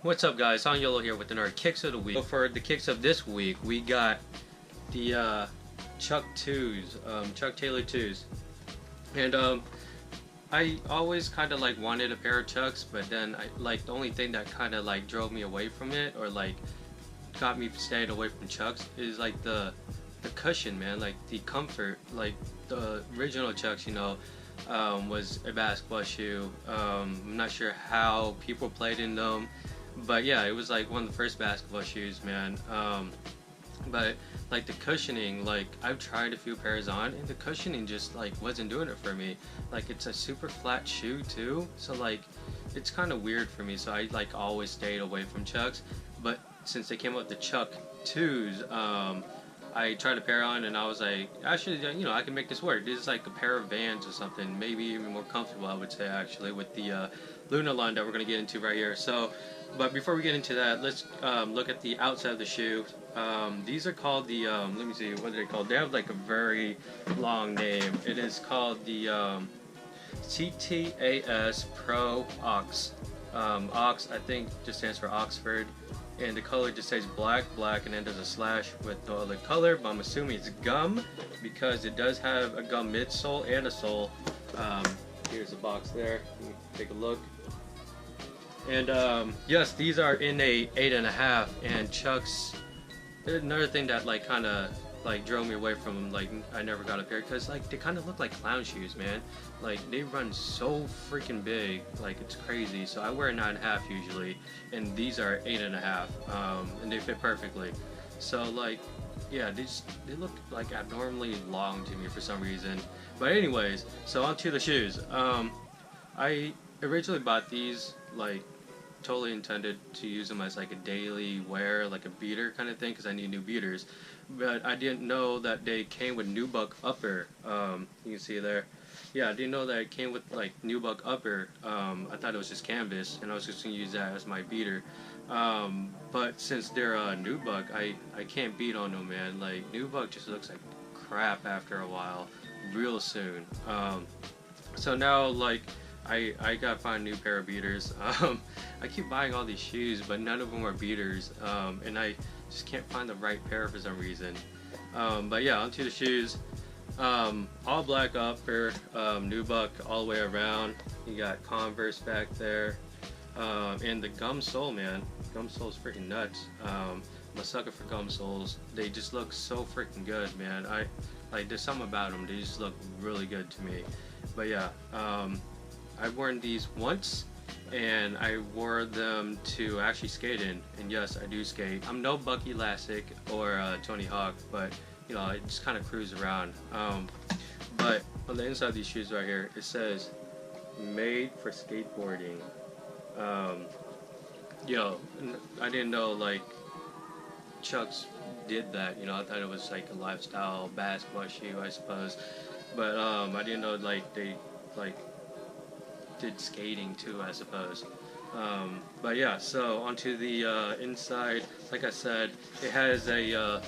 What's up, guys? Han Yolo here with another kicks of the week. So for the kicks of this week, we got the Chuck 2s, Chuck Taylor 2s, and I always kind of like wanted a pair of Chucks, but then the only thing that kind of like drove me away from it, or like got me staying away from Chucks, is like the cushion, man. Like the comfort. Like the original Chucks, you know, was a basketball shoe. I'm not sure how people played in them, but yeah, it was like one of the first basketball shoes, man. But like the cushioning, like I've tried a few pairs on, and the cushioning just like wasn't doing it for me. Like it's a super flat shoe too, so like it's kind of weird for me. So I like always stayed away from Chucks. But since they came out with the Chuck 2s, I tried a pair on, and I was like, actually, you know, I can make this work. This is like a pair of Vans or something, maybe even more comfortable, I would say, actually, with the Lunarlon that we're going to get into right here. So, but before we get into that, let's look at the outside of the shoe. These are called the, let me see, what are they called? They have like a very long name. It is called the CTAS Pro Ox. Ox, I think, just stands for Oxford. And the color just says black, and then there's a slash with no other color, but I'm assuming it's gum because it does have a gum midsole and a sole. Here's the box there. Take a look. And yes, these are in a 8.5. And Chucks, there's another thing that like kind of like drove me away from them. Like I never got a pair because like they kind of look like clown shoes, man. Like they run so freaking big, like it's crazy. So I wear a 9.5 usually, and these are 8.5, and they fit perfectly. So like, yeah, they look like abnormally long to me for some reason. But anyways, so onto the shoes. I originally bought these like totally intended to use them as like a daily wear, like a beater kind of thing, because I need new beaters. But I didn't know that they came with nubuck upper. You can see there. Yeah, I didn't know that it came with like nubuck upper. I thought it was just canvas, and I was just gonna use that as my beater. But since they're nubuck, I can't beat on them, man. Like nubuck just looks like crap after a while, real soon. So now like I gotta find a new pair of beaters. I keep buying all these shoes, but none of them are beaters, and I just can't find the right pair for some reason. But yeah, onto the shoes. All black upper, nubuck all the way around. You got Converse back there, and the gum sole, man. Gum sole's freaking nuts. I'm a sucker for gum soles. They just look so freaking good, man. There's something about them. They just look really good to me. But yeah, I've worn these once, and I wore them to actually skate in, and yes, I do skate. I'm no Buck Elastic or Tony Hawk, but you know, I just kind of cruise around. But on the inside of these shoes right here, it says made for skateboarding. You know, I didn't know like Chucks did that. You know, I thought it was like a lifestyle basketball shoe, I suppose. But I didn't know like they like did skating too, I suppose. But yeah, so onto the inside. Like I said, it has a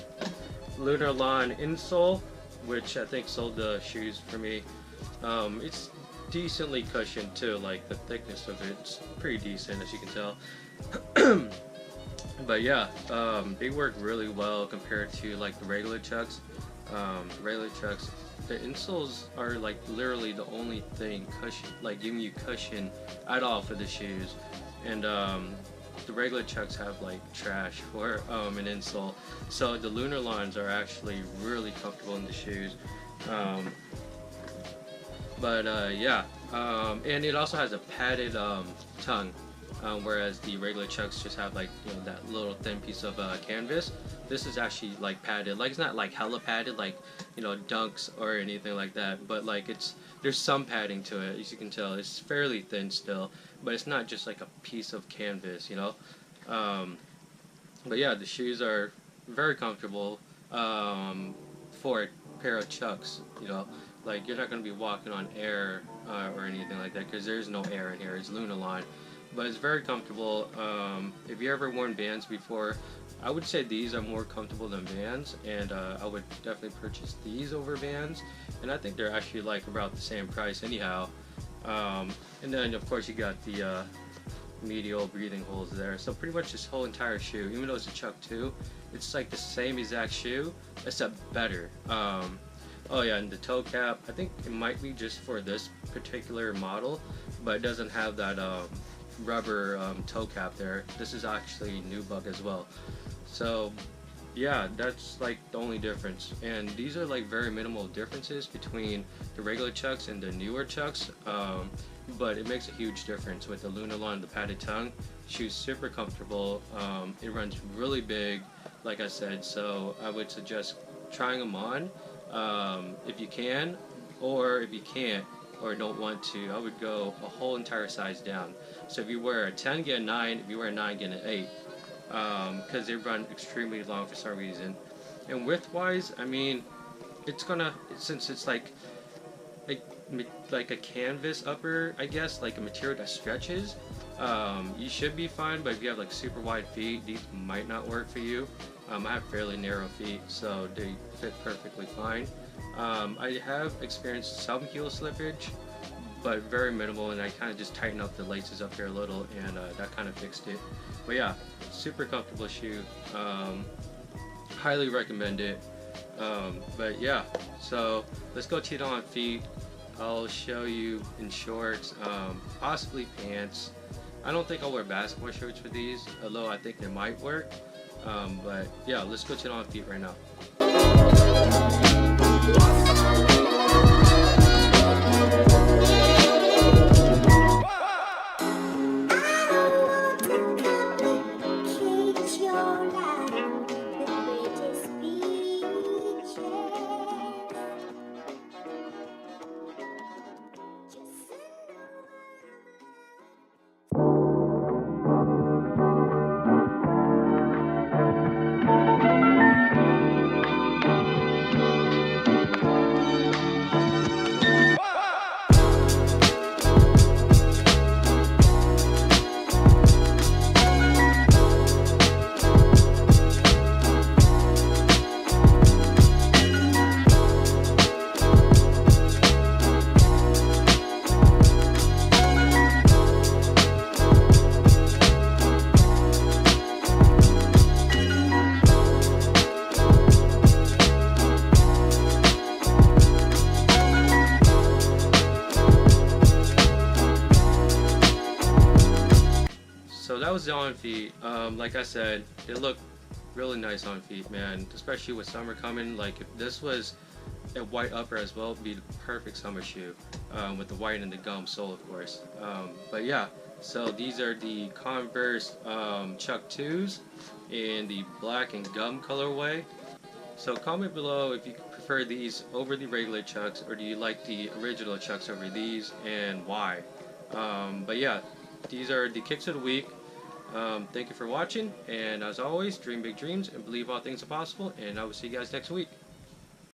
Lunarlon insole, which I think sold the shoes for me. It's decently cushioned too, like the thickness of it's pretty decent, as you can tell. But yeah, they work really well compared to like the regular Chucks. The insoles are like literally the only thing like giving you cushion at all for the shoes, and the regular Chucks have like trash for an insole. So the Lunarlons are actually really comfortable in the shoes. Yeah, and it also has a padded tongue, whereas the regular Chucks just have like, you know, that little thin piece of canvas. This is actually like padded. Like it's not like hella padded, like, you know, Dunks or anything like that, but like there's some padding to it, as you can tell. It's fairly thin still, but it's not just like a piece of canvas, you know. But yeah, the shoes are very comfortable for a pair of Chucks, you know. Like you're not going to be walking on air or anything like that, because there's no air in here. It's Lunarlon, but it's very comfortable. If you ever worn Vans before, I would say these are more comfortable than Vans, and I would definitely purchase these over Vans, and I think they're actually like about the same price anyhow. And then of course you got the medial breathing holes there. So pretty much this whole entire shoe, even though it's a Chuck 2, it's like the same exact shoe except better. Oh yeah, and the toe cap, I think it might be just for this particular model, but it doesn't have that rubber toe cap there. This is actually nubuck as well. So yeah, that's like the only difference, and these are like very minimal differences between the regular Chucks and the newer Chucks, but it makes a huge difference with the Lunarlon and the padded tongue. Shoe's super comfortable. It runs really big, like I said, so I would suggest trying them on if you can, or if you can't or don't want to, I would go a whole entire size down. So if you wear a 10, get a 9. If you wear a 9, get an 8. Because they run extremely long for some reason. And width wise, I mean, it's gonna, since it's like a canvas upper, I guess, like a material that stretches, you should be fine. But if you have like super wide feet, these might not work for you. I have fairly narrow feet, so they fit perfectly fine. I have experienced some heel slippage, but very minimal, and I kind of just tightened up the laces up here a little, and that kind of fixed it. But yeah, super comfortable shoe. Highly recommend it. But yeah, so let's go to it on feet. I'll show you in shorts, possibly pants. I don't think I'll wear basketball shorts for these, although I think they might work. But yeah, let's go to it on feet right now. So that was the on feet. Like I said, they look really nice on feet, man. Especially with summer coming. Like if this was a white upper as well, it'd be the perfect summer shoe with the white and the gum sole, of course. But yeah, so these are the Converse Chuck 2s in the black and gum colorway. So comment below if you prefer these over the regular Chucks, or do you like the original Chucks over these, and why. But yeah, these are the kicks of the week. Thank you for watching, and as always, dream big dreams and believe all things are possible, and I will see you guys next week.